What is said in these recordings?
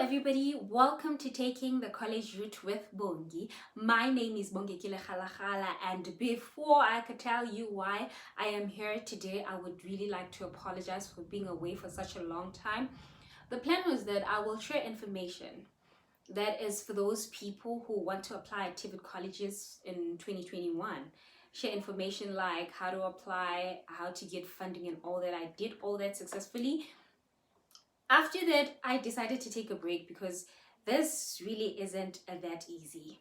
Everybody, welcome to Taking the College Route with Bongi. My name is Bongirsa, and before I could tell you why I am here today, I would really like to apologize for being away for such a long time. The plan was that I will share information that is for those people who want to apply at TVET colleges in 2021. Share information like how to apply, how to get funding and all that. I did all that successfully. After that, I decided to take a break because this really isn't that easy.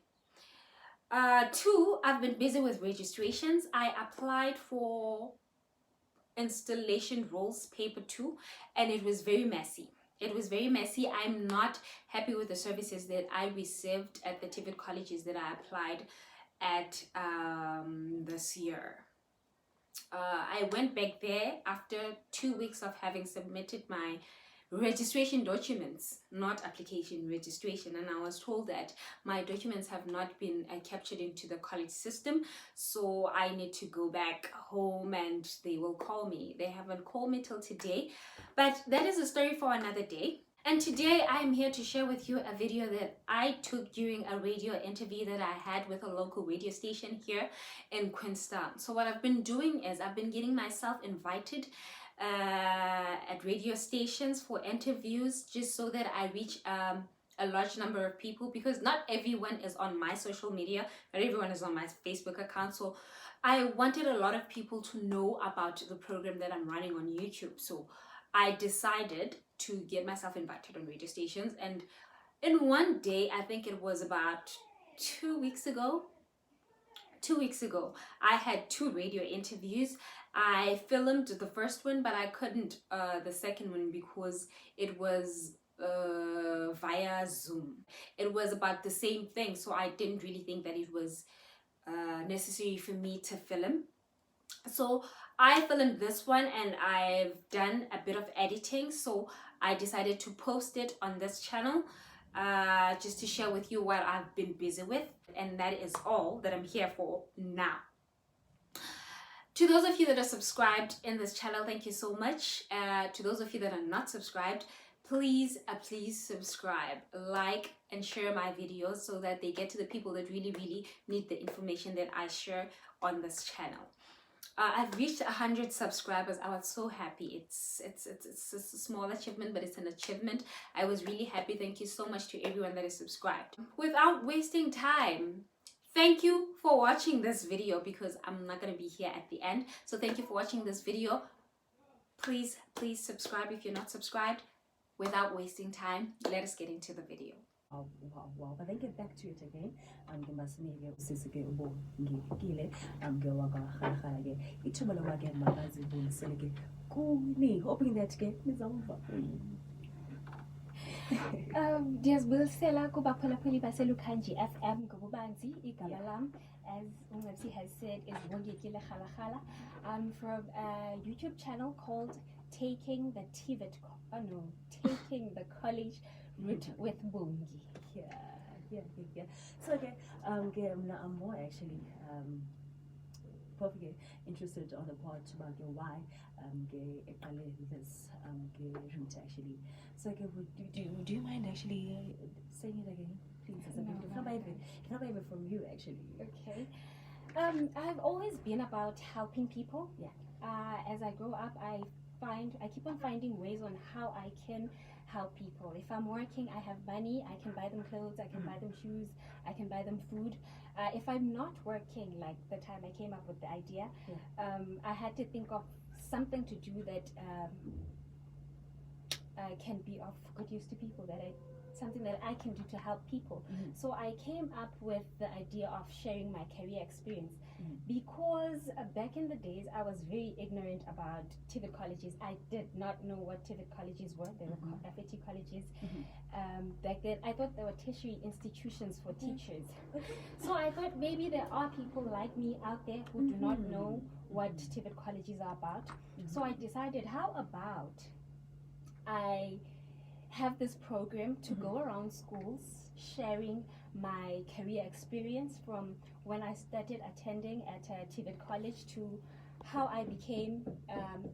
Two, I've been busy with registrations. I applied for installation roles paper 2 and it was very messy. I'm not happy with the services that I received at the TVET colleges that I applied at this year. I went back there after 2 weeks of having submitted my registration documents, not application, registration, and I was told that my documents have not been captured into the college system, so I need to go back home and they will call me. They haven't called me till today, but that is a story for another day. And today I'm here to share with you a video that I took during a radio interview that I had with a local radio station here in Queenstown. So what I've been doing is I've been getting myself invited at radio stations for interviews just so that I reach a large number of people, because not everyone is on my social media, not everyone is on my Facebook account. So I wanted a lot of people to know about the program that I'm running on YouTube. So I decided to get myself invited on radio stations, and in one day, I think it was about 2 weeks ago, I had 2 radio interviews. I filmed the first one, but I couldn't the second one because it was via Zoom. It was about the same thing, so I didn't really think that it was necessary for me to film. So I filmed this one and I've done a bit of editing, so I decided to post it on this channel just to share with you what I've been busy with, and that is all that I'm here for now. To those of you that are subscribed in this channel, thank you so much. To those of you that are not subscribed, please subscribe, like and share my videos so that they get to the people that really need the information that I share on this channel. I've reached 100 subscribers. I was so happy. It's a small achievement, but it's an achievement. I was really happy. Thank you so much to everyone that is subscribed. Without wasting time, thank you for watching this video, because I'm not going to be here at the end. So thank you for watching this video. Please subscribe if you're not subscribed. Without wasting time, let us get into the video. Wow. But then get back to it again. The masmege usisike ubongile ngewaka khala ithumela wake makazi buliseleke kuni, hoping that ke nizawuva. Ndiyazibuyisela kubaphulaphuli base lukhanji FM ngobubanzi. Igama lam, as Umwebsi has said, is Bongirsa. I'm from a YouTube channel called Taking the College Route with Bongi. Yeah. So okay, I'm more actually probably interested on the part about why this route actually. So okay, do you mind actually saying it again, please? It's not even from you actually. Okay. I've always been about helping people. Yeah. As I grow up, I keep on finding ways on how I can help people. If I'm working, I have money, I can buy them clothes, I can buy them shoes, I can buy them food. If I'm not working, like the time I came up with the idea, I had to think of something to do that can be of good use to people, that I something that I can do to help people. So I came up with the idea of sharing my career experience because back in the days I was very ignorant about TVET colleges. I did not know what TVET colleges were. They were FAT colleges. Back then I thought they were tertiary institutions for teachers. So I thought maybe there are people like me out there who do not know what TVET colleges are about. So I decided, how about I have this program to go around schools sharing my career experience from when I started attending at a TVET college to how I became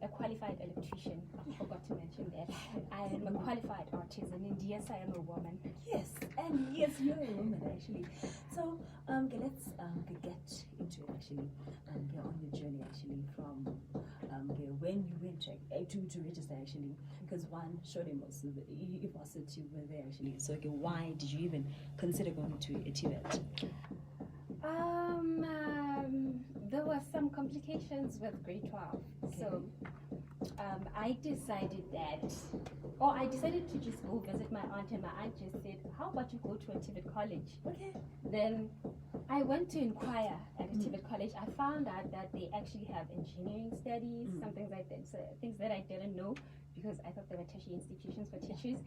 a qualified electrician. I forgot to mention that. I am a qualified artisan, and yes, I am a woman. Yes, and yes, you're a woman actually. So okay, let's get into it actually. Get on your journey actually from when you went to register actually, because one showed him also the university were there actually. So okay, why did you even consider going to a TVET? There were some complications with grade 12. Okay. So I decided to just go visit my aunt, and my aunt just said, how about you go to a TVET college? Okay. Then I went to inquire at a TVET college. I found out that they actually have engineering studies, some things like that, so things that I didn't know because I thought they were tertiary institutions for teachers.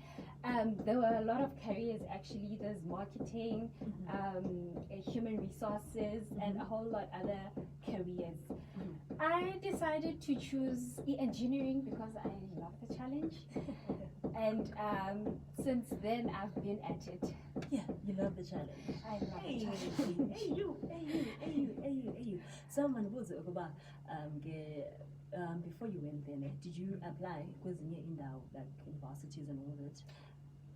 There were a lot of careers actually. There's marketing, human resources, and a whole lot other careers. I decided to choose engineering because I love the challenge. And since then, I've been at it. Yeah, you love the challenge. I love the challenge. Hey you. Someone was about before you went there, did you apply? Because in like universities and all that.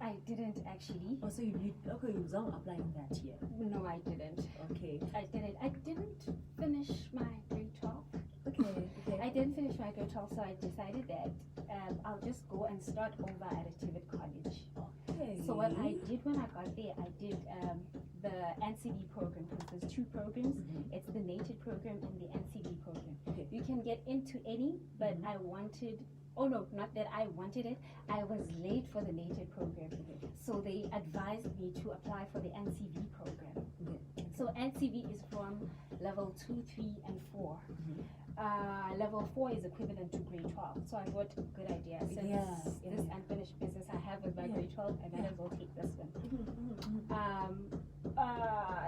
I didn't actually. Oh, so you was not applying that year? No, I didn't. Okay. I didn't finish my grade 12. Okay. I didn't finish my grade 12, so I decided that I'll just go and start over at a TVET college. Okay. So what I did when I got there, I did the NCV program, because there's two programs. It's the Nated program and the NCV program. Okay. You can get into any, but I wanted, oh no, not that I wanted it, I was late for the Nated program. So they advised me to apply for the NCV program. So NCV is from level 2, 3, and 4. Level 4 is equivalent to grade 12. So I thought, good idea. Since this unfinished business I have with my grade 12, I might as well take this one.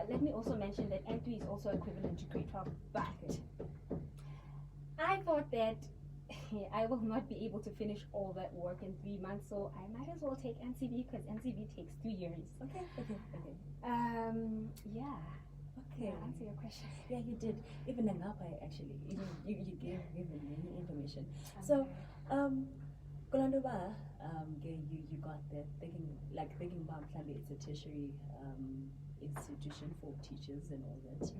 Let me also mention that N3 is also equivalent to grade 12, but I thought that I will not be able to finish all that work in 3 months, so I might as well take NCV because NCV takes 2 years. Okay. Yeah. Okay. Yeah, answer your question. Yeah, you did. Even an up, actually, you gave me information. Okay. So, Kolandoba, you got there thinking about maybe it's a tertiary institution for teachers and all that.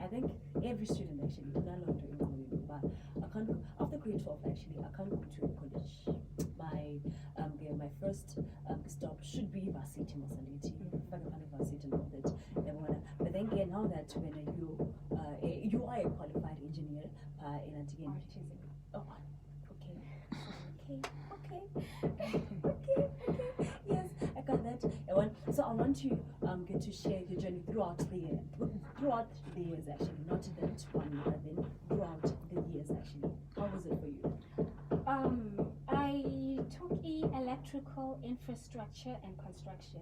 I think every student actually, not only doing college, but I can't go, after grade 12 actually, I can't go to a college. My first stop should be varsity Mosaliti, varsity and all that. But then again, now that when you are a qualified engineer, and again, okay. Yes, I got that. So I want to get to share your journey throughout the years actually, not that 1 year, but then throughout the years actually. How was it for you? I took electrical infrastructure and construction.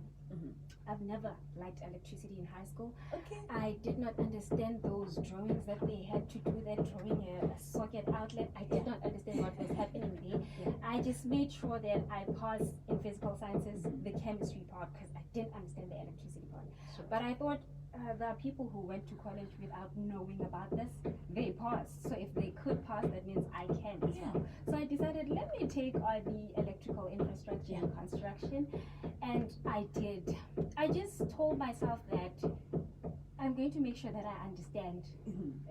I've never liked electricity in high school. Okay. I did not understand those drawings that they had to do, that drawing a socket outlet. I did not understand what was happening there. I just made sure that I passed in physical sciences, the chemistry part, because I didn't understand the electricity part. Sure. But I thought there are people who went to college without knowing about this. They passed. So if they could pass, that means I can as well. So I decided, let me take the electrical infrastructure and construction. And I did. I just told myself that I'm going to make sure that I understand,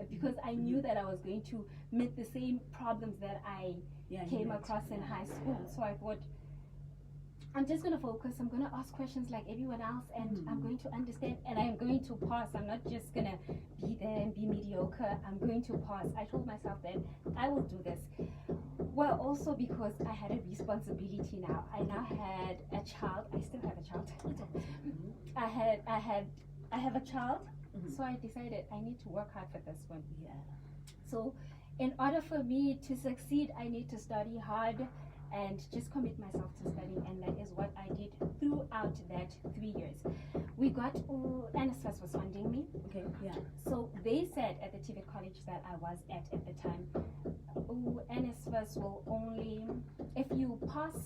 because I knew that I was going to meet the same problems that I came across in high school. So I thought, I'm just going to focus. I'm going to ask questions like everyone else, and I'm going to understand, and I'm going to pass. I'm not just going to be there and be mediocre. I'm going to pass. I told myself that I will do this. Well, also because I had a responsibility now. I now had a child. I still have a child. I have a child. So I decided I need to work hard for this one. Yeah. So in order for me to succeed, I need to study hard and just commit myself to studying, and that is what I did throughout that 3 years. We got NSFAS was funding me. Okay. Yeah. So they said at the TVET college that I was at the time, NSFAS will only, if you pass,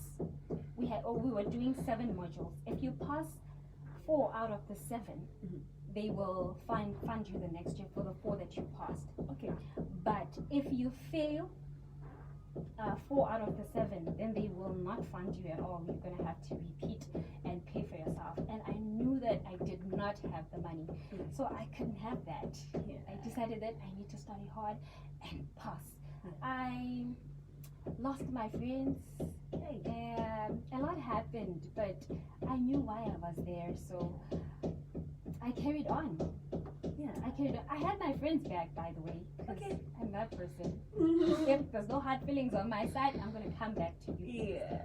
we were doing 7 modules. If you pass 4 out of the 7, they will fund you the next year for the 4 that you passed. Okay. But if you fail 4 out of the 7, then they will not fund you at all. You're gonna have to repeat and pay for yourself. And I knew that I did not have the money, so I couldn't have that. I decided that I need to study hard and pass. I lost my friends. A lot happened, but I knew why I was there, so I carried on. I had my friends back, by the way. Okay. I'm that person. If there's no hard feelings on my side, I'm gonna come back to you. Yeah.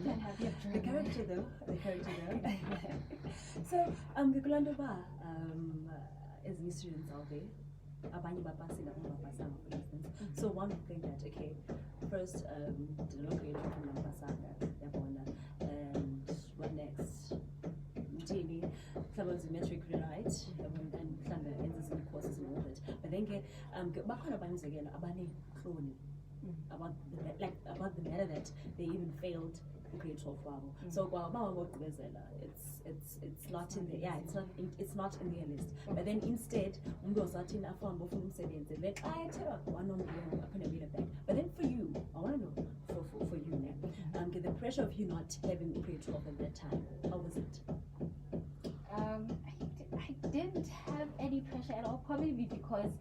Can have your The character though. So ngikulanda ba ezinye students out there abanye bapasile abanye bapasanga, for instance. So one would think that okay, first ndinograded from nambasanga yabona, and what next? Mtini mhlawumbe metric rewrite and mhlawumbe enze some courses and all that. But then bakhona abanye abanenhloni about the matter that they even failed grade 12 level. So it's not in the it's not in their list. But then instead but then for you, I want to know for you now, the pressure of you not having grade 12 at that time, how was it? I didn't have any pressure at all, probably because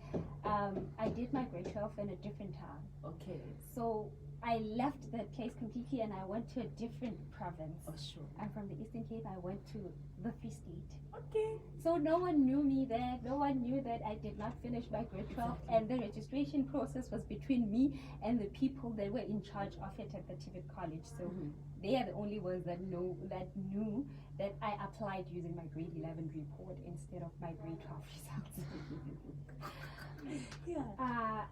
I did my grade 12 in a different town. Okay. So I left that place completely and I went to a different province. Oh, sure. I'm from the Eastern Cape. I went to the Free State. Okay. So no one knew me there. No one knew that I did not finish my grade 12. Exactly. And the registration process was between me and the people that were in charge of it at the TVET college. So they are the only ones that knew that I applied using my grade 11 report instead of my grade 12 results.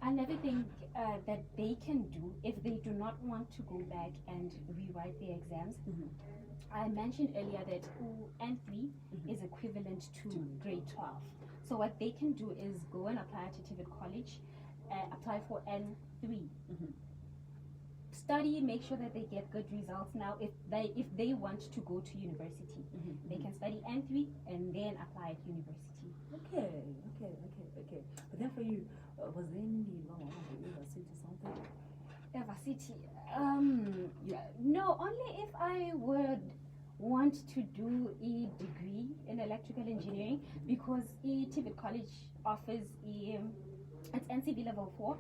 Another thing that they can do if they do not want to go back and rewrite their exams, I mentioned earlier that N3 is equivalent to grade 12. So what they can do is go and apply to TVET college, apply for N3. Study, make sure that they get good results. Now, if they want to go to university, they can study N3 and then apply at university. Okay. But then for you, was there any university something? University? No, only if I would want to do a degree in electrical engineering, because TVET college offers it's NCV level 4,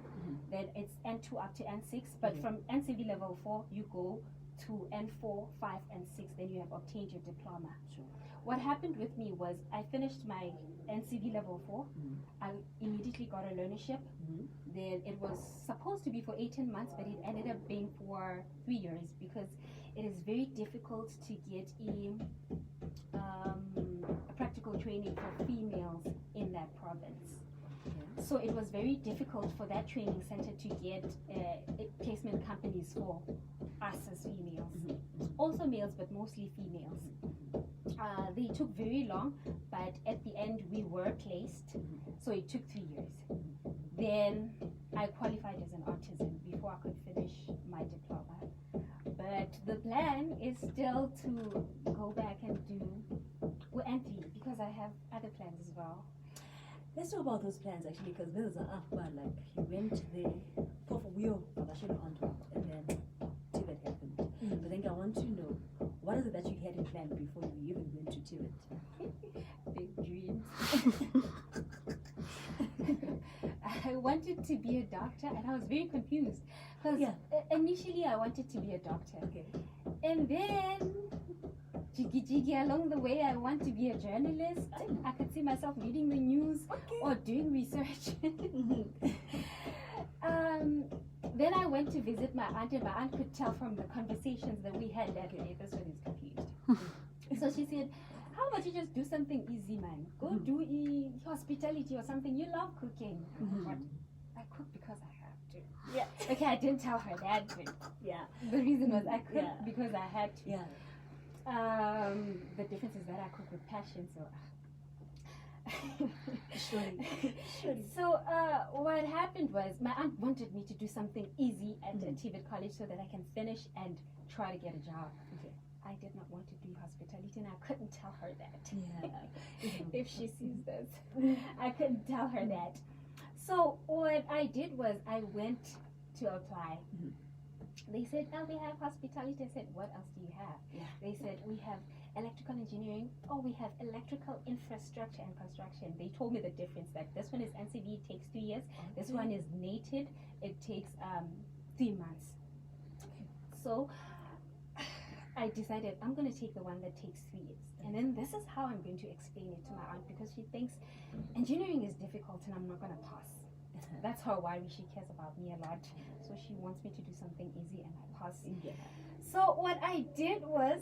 then it's N2 up to N6, but from NCV level 4 you go to N4, 5 and 6, then you have obtained your diploma. Sure. What happened with me was I finished my NCV level 4, I immediately got a learnership. Then it was supposed to be for 18 months, but it ended up being for 3 years because it is very difficult to get a practical training for females in that province. So it was very difficult for that training center to get placement companies for us as females. Also males, but mostly females. They took very long, but at the end we were placed. So it took 3 years. Then I qualified as an autism before I could finish my diploma. But the plan is still to go back and do N3 because I have other plans as well. Let's talk about those plans actually, because this is an like you went there for wheel and then TVET happened. But then I want to know, what is it that you had in plan before you even went to TVET? Big dreams. I wanted to be a doctor and I was very confused because initially I wanted to be a doctor. Okay. And then jiggy along the way I want to be a journalist. I could see myself reading the news or doing research. then I went to visit my aunt, and my aunt could tell from the conversations that we had that day, this one is confused. So she said, how about you just do something easy, man? Go do hospitality or something. You love cooking. But I cook because I have to. Yeah. Okay, I didn't tell her that, but Yeah. the reason was I cooked because I had to. Yeah. The difference is that I cook with passion, so. Surely. So what happened was my aunt wanted me to do something easy at TVET College so that I can finish and try to get a job. Okay. I did not want to do hospitality, and I couldn't tell her that. Yeah. If she sees this, I couldn't tell her that. So what I did was I went to apply. They said, oh, we have hospitality. I said, what else do you have? Yeah. They said, we have electrical engineering. Oh, we have electrical infrastructure and construction. They told me the difference, that this one is NCV, it takes 2 years. This one is Nated, it takes 3 months. So I decided I'm going to take the one that takes 3 years. And then this is how I'm going to explain it to my aunt, because she thinks engineering is difficult and I'm not going to pass. That's her worry. She cares about me a lot. So she wants me to do something easy and I pass. Yeah. So what I did was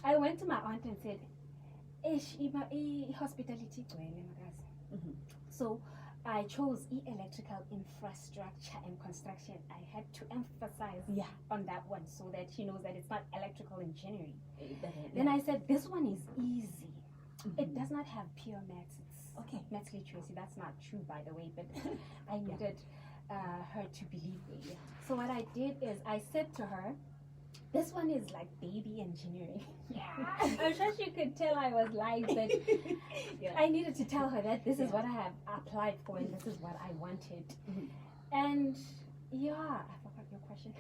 I went to my aunt and said, hospitality. So I chose electrical infrastructure and construction. I had to emphasize on that one so that she knows that it's not electrical engineering. Then I said, this one is easy. It does not have pure maths. Okay. Maths literacy. That's not true, by the way, but I needed her to believe me. So what I did is I said to her, this one is like baby engineering. I'm sure she could tell I was lying, but I needed to tell her that this is what I have applied for and this is what I wanted. And I forgot your question.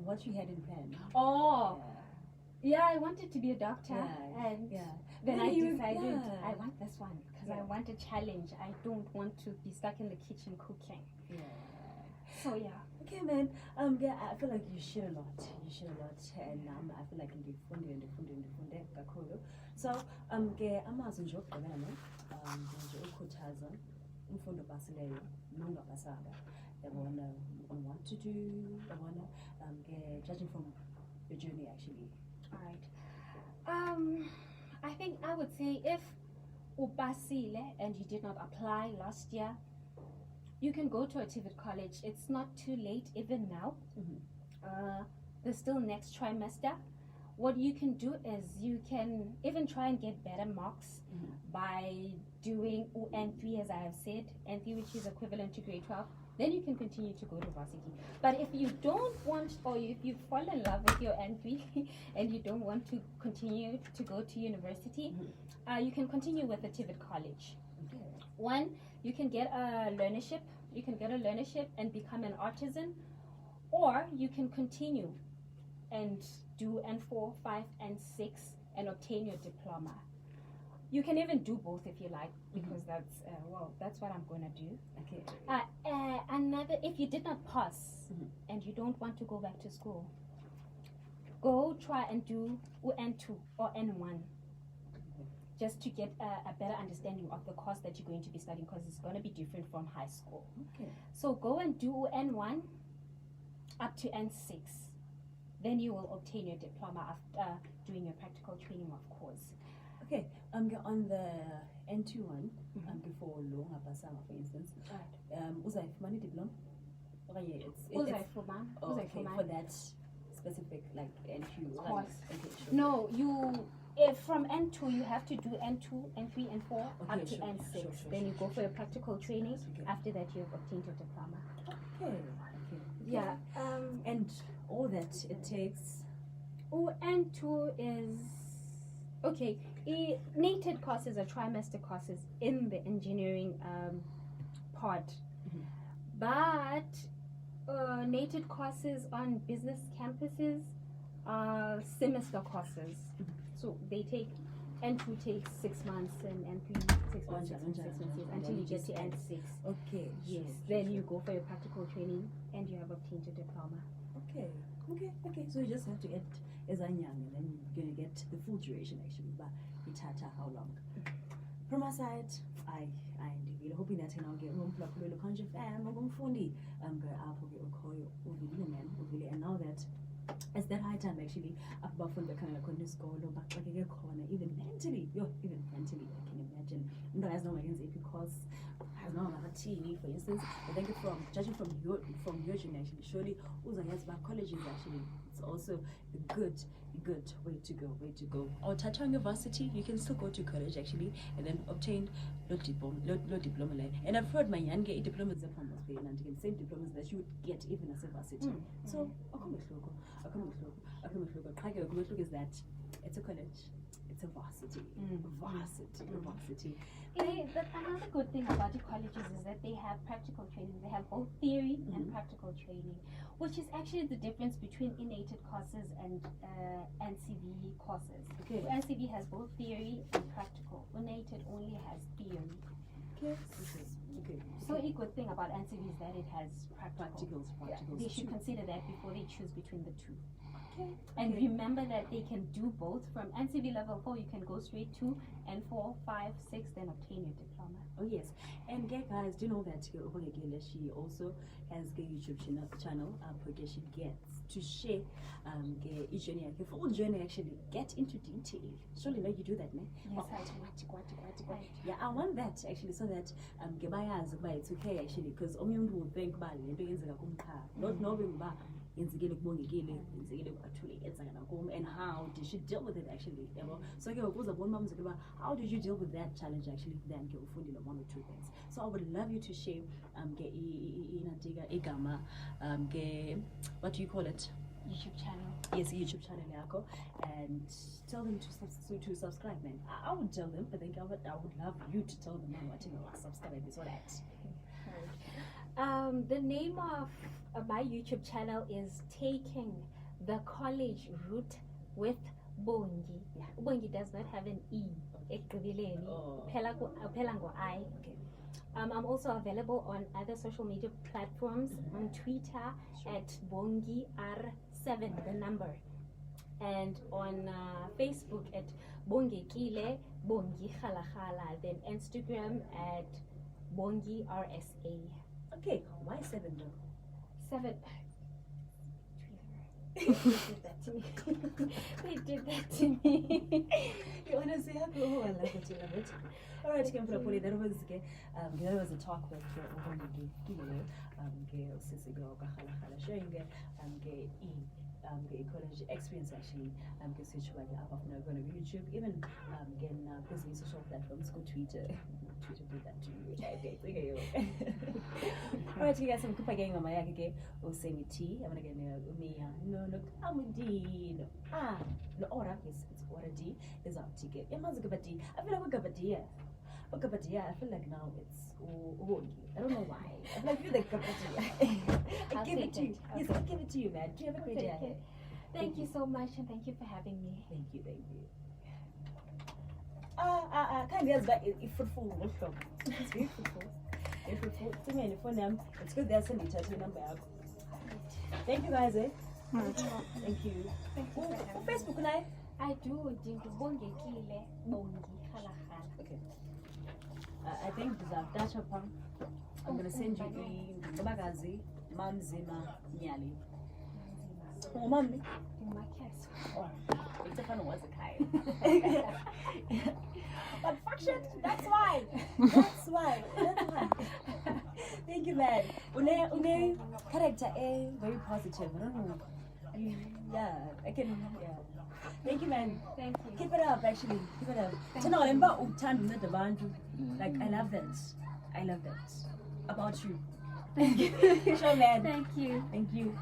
What you had in plan. Oh, I wanted to be a doctor, and then I decided I want this one because I want a challenge. I don't want to be stuck in the kitchen cooking. So Okay, man. I feel like you share a lot. And I feel like you funde kakhulu. So amazi nje okugqibela nje ukhuthaza umfundo obhasileyo nongabasanga yabona on what to do yabona judging from your journey actually. All right. I think I would say if ubasile and you did not apply last year, you can go to a TVET college. It's not too late even now. There's still next trimester. What you can do is you can even try and get better marks by doing N3, as I have said, N3, which is equivalent to grade 12. Then you can continue to go to varsity. But if you don't want, or if you fall in love with your N3 and you don't want to continue to go to university, you can continue with a TVET college. One, you can get a learnership. You can get a learnership and become an artisan, or you can continue and do N4, 5, and 6 and obtain your diploma. You can even do both if you like, because that's what I'm gonna do. Okay. Another, if you did not pass and you don't want to go back to school, go try and do N2 or N1. Just to get a better understanding of the course that you're going to be studying, because it's going to be different from high school. Okay. So go and do N1 up to N6. Then you will obtain your diploma after doing your practical training, of course. Okay. On the N2 one, before long Abasama, for instance, uzayifumana diploma? Okay, for that specific N2 course. Okay, sure. No, from N2 you have to do N2, N3, and 4 up to N6. Sure, then you go for your practical training. Okay. After that, you've obtained your diploma. Okay. Yeah. And all that it takes. N2 is okay. Nated courses are trimester courses in the engineering part, but nated courses on business campuses are semester courses. So they take N2 takes 6 months and N3 6 months, 6 months, 6 months until you get to N6. Okay. Yes. Then you go for your practical training and you have obtained your diploma. Okay. So you just have to get as a young, and then you're gonna get the full duration actually. But it how long? From my side, I hoping that now get home for the lukhanji fam ngomfundi apho ke ukhoyo uvile man uvile, and now that it's that high time actually abafundi bekhangela khona isikolo baxakeke khona even mentally I can imagine umntwana azi noma yenze iphi course azi noma makathini for instance. I think judging from your generation surely uzayazi uba colleges actually it's also a good way to go. Or Tata University, you can still go to college actually and then obtain no diploma line. And I've heard my young get diplomas from Australia and the same diplomas that you would get even as a varsity. So is that it's a college, it's a varsity. But another good thing about the colleges is that they have practical training. They have both theory and practical training, which is actually the difference between Nated courses and NCV courses. Okay. NCV has both theory and practical. Nated only has theory. Okay. So a good thing about NCV is that it has practicals. They should consider that before they choose between the two. Okay. And remember that they can do both. From NCV level 4, you can go straight to N4, 5, 6, then obtain your diploma. Oh yes, and guys, do you know that she also has a YouTube channel where she gets to share each journey, her full journey actually, get into detail. Surely you do that, man. Yes, I do. Yeah, I want that actually, so that it's okay actually, because umuntu would think about not knowing about and how did she deal with it actually, so how did you deal with that challenge actually, then one or two things. So I would love you to share what do you call it, YouTube channel. Yes, YouTube channel yako, and tell them to subscribe, man. I would tell them, but I would love you to tell them what subscribe is all that. The name of my YouTube channel is Taking the College Route with Bongi. Yeah. Bongi does not have an E. Phela ngo I. Okay. I'm also available on other social media platforms, on Twitter at Bongi R7, the number, and on Facebook at Bongi Kile, Bongi Khalakhala, then Instagram at Bongi RSA. Okay, why 7 though? 7. They did that to me. They did that to me. You want to say happy? Oh, I love it. You love it. All right, that was a talk with college experience actually. Switch like going to YouTube, even busy social platforms, go Twitter. Twitter did that to you. All right, you guys, I'm going on my again. Oh, say me tea. I'm gonna get me. No, I'm no, ora. Yes, it's ora D. Is our ticket. Yeah, man's a gabadi. I feel like we're gabadi. I feel like now it's I don't know why. I feel like you're the gabadi. I give it to you. Yes, I give it to you, man. Do you have a great day? Thank you so much, and thank you for having me. Thank you. Kind of if fruitful. It's very fruitful. It's good there's some touch number. Thank you guys, eh? Thank you. Facebook live? I do. Bongi Kile, Bongi Khalakhala. Okay. I think there's a Dutch. I'm gonna send you the magazine, Mamzima Nyali. Oh, mommy. My cats. Oh, it's a fun was a kind. But function, that's why. Thank you, man. Une character A, very positive. I don't know. Yeah, I can. Yeah. Thank you, man. Thank you. Keep it up, actually. Keep it up. Like, I love that. About you. Thank you. Sure, man. Thank you. Thank you.